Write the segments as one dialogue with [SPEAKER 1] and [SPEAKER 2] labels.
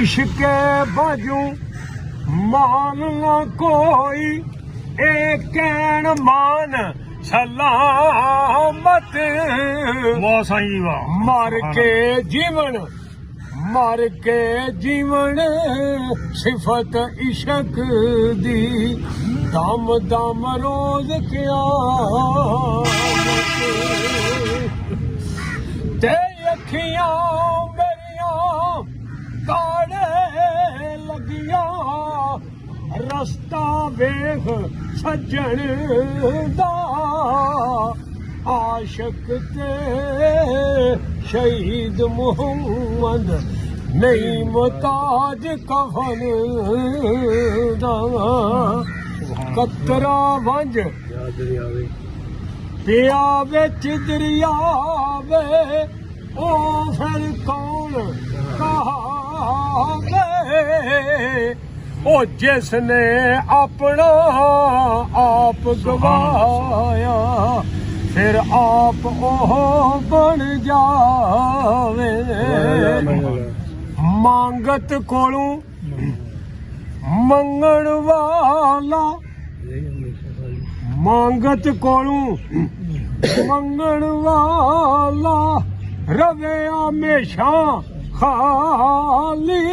[SPEAKER 1] इश्क बाजू मान ना कोई एक कैन मान सलामत
[SPEAKER 2] ਵਾਹ ਸਾਈਂ ਜੀ ਵਾਹ
[SPEAKER 1] मर के जीवन सिफत इश्क दी दम दम रोज क़यामत ते अखियां मेरियां काड़े लगियां रस्ता वेख सज्जन दा आशिक ते शहीद मुहम्मद नहीं मुताज कफन दा कतरा वंज पिया विच दरिया वे ओ फिर कौन कहावे ओ जिसने अपना आप गवाया फिर आप ओह बन जावे मांगत कोलों मंगण वाला मांगत कोलों मंगण वाला रवे हमेशा खाली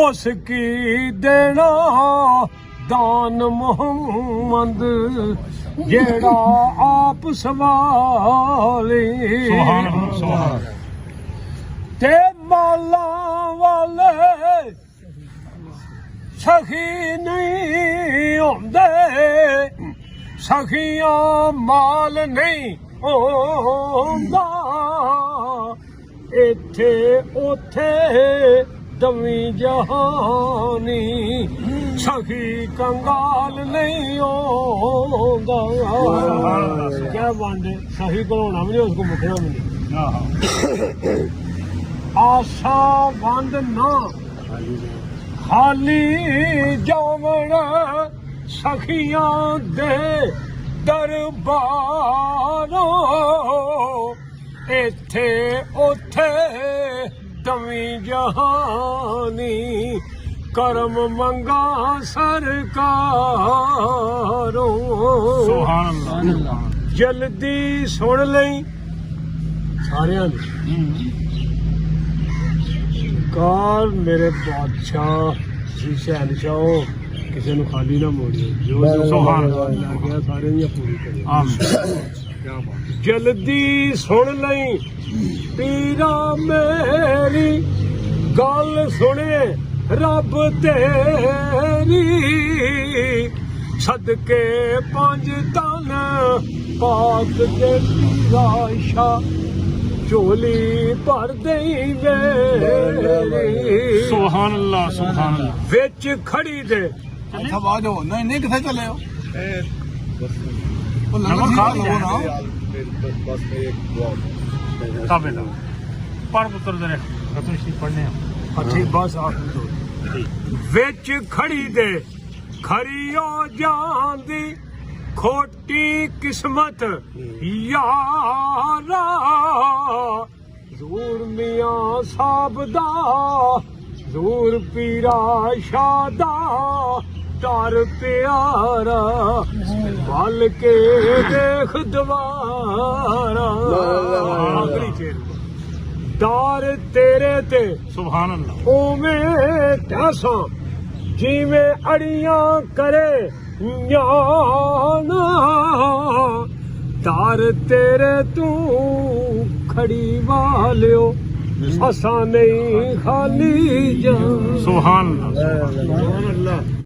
[SPEAKER 1] उसकी देना दान मोहम्मद जेड़ा आप सवाली ते माला वाले सखी नहीं होंदे सखियां माल नहीं होंदा इत्थे उथे दवी जहानी सखी कंगाल नहीं होंदा क्या बांधे सही घड़ोना भी नहीं उसको मुखना भी नहीं आशा बंद ना खाली जावण सखियां दे दरबारों इत्थे उथे दवी जहानी करम मंगा सरकारों जल्दी सुन लई सारियां कार मेरे बादशाह जी शहनशाह किसी ने खाली ना मोड़ियो जो गया सारे पूरी करियो जल्दी सुन लई पीरा मेरी गल सुने रब तेरी सदके पंज तन पाक दे पीरा चोली भर दई मेरी
[SPEAKER 2] ਸੁਭਾਨ ਅੱਲਾਹ ਸੁਭਾਨ ਅੱਲਾਹ
[SPEAKER 1] विच खड़ी दे
[SPEAKER 3] अच्छा बात हो नहीं नहीं किथे चले हो वो
[SPEAKER 2] नमक
[SPEAKER 3] लंगर
[SPEAKER 2] खा
[SPEAKER 3] खा लो ना
[SPEAKER 2] ਤਾਬੇ ਦਾ ਪਰ ਪੁੱਤਰ ਦੇ ਤੁਸੀਂ ਪੜਨੇ ਆ
[SPEAKER 1] अच्छी बस विच खड़ी दे खरियो जांदी खोटी किस्मत यारा जूर मियां साहब दा जूर पीरा शादा तार प्यारा बल के देख द्वारा आखिरी शेर दार तेरे ते
[SPEAKER 2] ਸੁਭਾਨ ਅੱਲਾਹ
[SPEAKER 1] उमें त्यासा जिमें अड़ियां करे न्याना दार तेरे तू खड़ी वालियो असा नहीं खाली जान
[SPEAKER 2] ਸੁਭਾਨ ਅੱਲਾਹ